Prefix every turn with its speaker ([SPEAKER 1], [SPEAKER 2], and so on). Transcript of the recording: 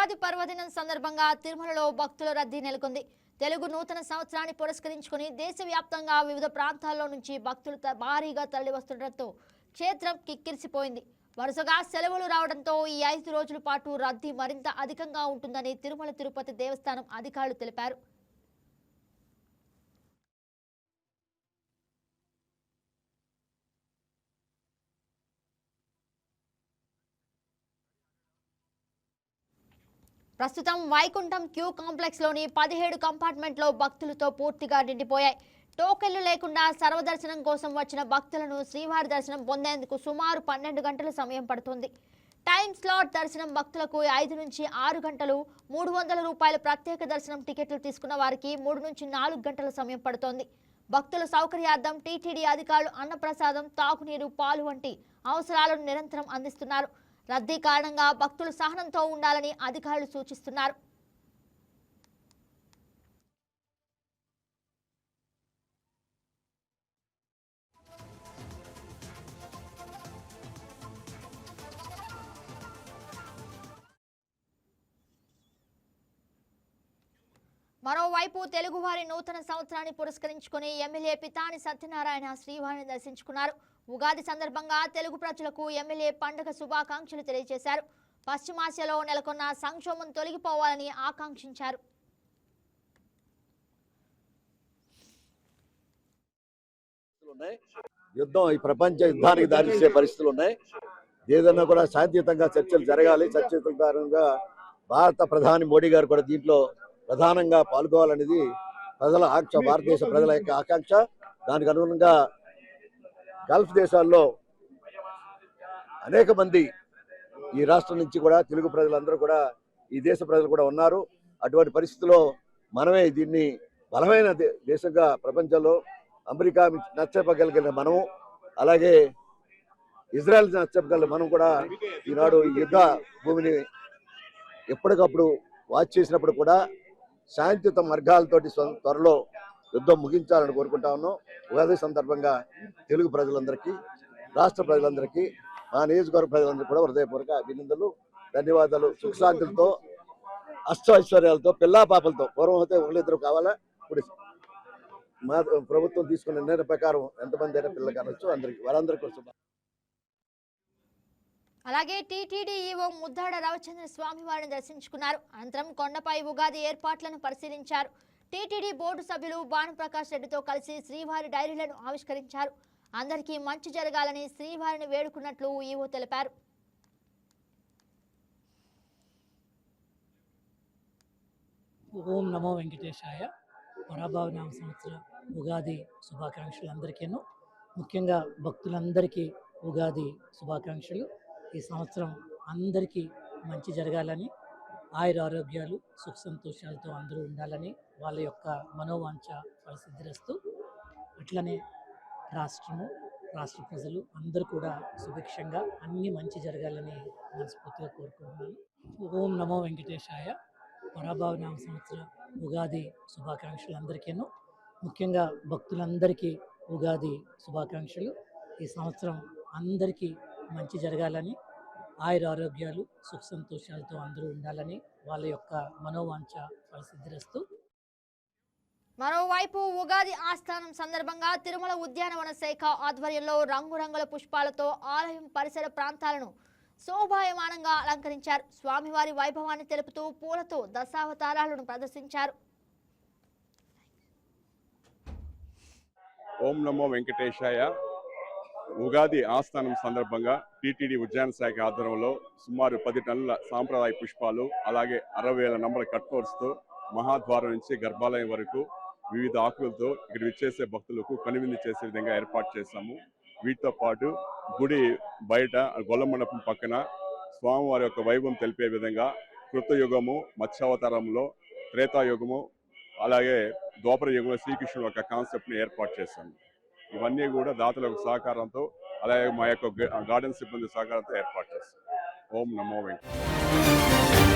[SPEAKER 1] ఉగాది పర్వదినం సందర్భంగా తిరుమలలో భక్తుల రద్దీ నెలకొంది. తెలుగు నూతన సంవత్సరాన్ని పురస్కరించుకుని దేశవ్యాప్తంగా వివిధ ప్రాంతాల్లో నుంచి భక్తులు భారీగా తరలివస్తుండటంతో క్షేత్రం కిక్కిరిసిపోయింది. వరుసగా సెలవులు రావడంతో ఈ 5 రోజుల పాటు రద్దీ మరింత అధికంగా ఉంటుందని తిరుమల తిరుపతి దేవస్థానం అధికారులు తెలిపారు. ప్రస్తుతం వైకుంఠం క్యూ కాంప్లెక్స్ లోని 17 కంపార్ట్మెంట్లో భక్తులతో పూర్తిగా నిండిపోయాయి. టోకెన్లు లేకుండా సర్వదర్శనం కోసం వచ్చిన భక్తులను శ్రీవారి దర్శనం పొందేందుకు సుమారు 12 గంటల సమయం పడుతుంది. టైం స్లాట్ దర్శనం భక్తులకు 5 నుంచి 6 గంటలు, 300 రూపాయల ప్రత్యేక దర్శనం టికెట్లు తీసుకున్న వారికి 3 నుంచి 4 గంటల సమయం పడుతోంది. భక్తుల సౌకర్యార్థం టీటీడీ అధికారులు అన్నప్రసాదం, తాగునీరు, పాలు వంటి అవసరాలను నిరంతరం అందిస్తున్నారు. రద్దీ కారణంగా భక్తులు సహనంతో ఉండాలని అధికారులు సూచిస్తున్నారు. మరోవైపు తెలుగువారి నూతన సంవత్సరాన్ని పురస్కరించుకుని ఎమ్మెల్యే పితాని సత్యనారాయణ శ్రీవారిని దర్శించుకున్నారు. ఉగాది సందర్భంగా తెలుగు ప్రజలకు ఎమ్మెల్యే పండుగ శుభాకాంక్షలు తెలియజేశారు. పశ్చిమాసియాలో నెలకొన్న సంక్షోభం తొలగిపోవాలని ఆకాంక్షించారు.
[SPEAKER 2] యుద్ధం ఈ ప్రపంచ యుద్ధానికి దారితీసే పరిస్థితులు ఉన్నాయి. ఏదన్నా కూడా శాంతియుతంగా చర్చలు జరగాలి. చర్చయుతంగా భారత ప్రధాని మోడీ గారు కూడా దీంట్లో ప్రధానంగా పాల్గొవాలనేది ప్రజల ఆకాంక్ష, భారతదేశ ప్రజల యొక్క ఆకాంక్ష. దానికి అనుగుణంగా గల్ఫ్ దేశాల్లో అనేక మంది ఈ రాష్ట్రం నుంచి కూడా తెలుగు ప్రజలందరూ కూడా ఈ దేశ ప్రజలు కూడా ఉన్నారు. అటువంటి పరిస్థితుల్లో మనమే దీన్ని బలమైన దేశంగా ప్రపంచంలో అమెరికా నచ్చపగలిగిన మనము, అలాగే ఇజ్రాయెల్ నచ్చపగలిగిన మనం కూడా ఈనాడు ఈ యుద్ధ భూమిని ఎప్పటికప్పుడు వాచ్ చేసినప్పుడు కూడా శాంతియుత మార్గాలతోటి త్వరలో యుద్ధం ముగించాలని కోరుకుంటా ఉన్నాం. ఉగాది సందర్భంగా తెలుగు ప్రజలందరికీ, రాష్ట్ర ప్రజలందరికీ, మా నియోజకవర్గ ప్రజలందరికీ కూడా హృదయపూర్వక అభినందనలు, ధన్యవాదాలు. సుఖశాంతులతో, అష్టైశ్వర్యాలతో, పిల్లా పాపలతో, పూర్వం అయితే ఒకళ్ళిద్దరు కావాలా, ఇప్పుడు మా ప్రభుత్వం తీసుకున్న నిర్ణయం ప్రకారం ఎంతమంది అయినా పిల్లలు కావచ్చు, అందరికీ వారందరికీ వస్తున్నారు.
[SPEAKER 1] అలాగే టీటీడీ ఈవో ముద్దాడ రవిచంద్ర స్వామి వారిని దర్శించుకున్నారు. అనంతరం కొండపై ఉగాది ఏర్పాట్లను పరిశీలించారు. టీటీడీ బోర్డు సభ్యులు భానుప్రకాష్ రెడ్డితో కలిసి శ్రీవారి డైరీలను ఆవిష్కరించారు. అందరికీ మంచి జరగాలని శ్రీవారిని వేడుకున్నట్లు ఈవో తెలిపారు.
[SPEAKER 3] ఓం నమో వెంకటేశాయ. పరాభావనామ సంవత్సర ఉగాది శుభాకాంక్షలు అందరికీను, ముఖ్యంగా భక్తులందరికీ ఉగాది శుభాకాంక్షలు. ఈ సంవత్సరం అందరికీ మంచి జరగాలని, ఆయుర ఆరోగ్యాలు, సుఖ సంతోషాలతో అందరూ ఉండాలని వాళ్ళ యొక్క మనోవాంఛ ఫలసిద్ధిరస్తూ, అట్లనే రాష్ట్రము, రాష్ట్ర ప్రజలు అందరూ కూడా సుభిక్షంగా అన్ని మంచి జరగాలని మనస్ఫూర్తిగా కోరుకుంటున్నాను. ఓం నమో వెంకటేశాయ. పరాభావనామ సంవత్సర ఉగాది శుభాకాంక్షలు అందరికీను, ముఖ్యంగా భక్తులందరికీ ఉగాది శుభాకాంక్షలు. ఈ సంవత్సరం అందరికీ మంచి జరగాలని, ఆయుర ఆరోగ్యాలు, సుఖ సంతోషాలతో అందరూ ఉండాలని వాళ్ళ యొక్క మనోవాంఛ ఫలసిద్ధిరస్తూ.
[SPEAKER 1] మరోవైపు ఉగాది ఆస్థానం సందర్భంగా తిరుమల ఉద్యానవన శాఖ ఆధ్వర్యంలో రంగురంగుల పుష్పాలతో ఆలయం పరిసర ప్రాంతాలను శోభాయమానంగా అలంకరించారు. స్వామివారి వైభవాన్ని తెలుపుతూ పూలతో దశావతారాలను ప్రదర్శించారు.
[SPEAKER 4] ఓం నమో వెంకటేశాయ. ఉగాది ఆస్థానం సందర్భంగా టీటీడీ ఉద్యాన శాఖ ఆధ్వర్యంలో సుమారు 10 టన్నుల సాంప్రదాయ పుష్పాలు, అలాగే 60,000 నంబర్ కట్ఫ్లవర్స్తో మహాద్వారం నుంచి గర్భాలయం వరకు వివిధ ఆకులతో ఇక్కడ విచ్చేసే భక్తులకు కనువిందు చేసే విధంగా ఏర్పాటు చేశాము. వీటితో పాటు గుడి బయట గొల్లమండపం పక్కన స్వామివారి యొక్క వైభవం తెలిపే విధంగా కృతయుగము, మత్స్యావతారంలో త్రేతాయుగము, అలాగే ద్వాపర యుగంలో శ్రీకృష్ణుడు యొక్క కాన్సెప్ట్ని ఏర్పాటు చేశాము. ఇవన్నీ కూడా దాతల సహకారంతో, అలాగే మా యొక్క గార్డెన్ సిబ్బంది సహకారంతో ఏర్పాటు చేస్తాం. ఓం నమో వెంకటేశాయ.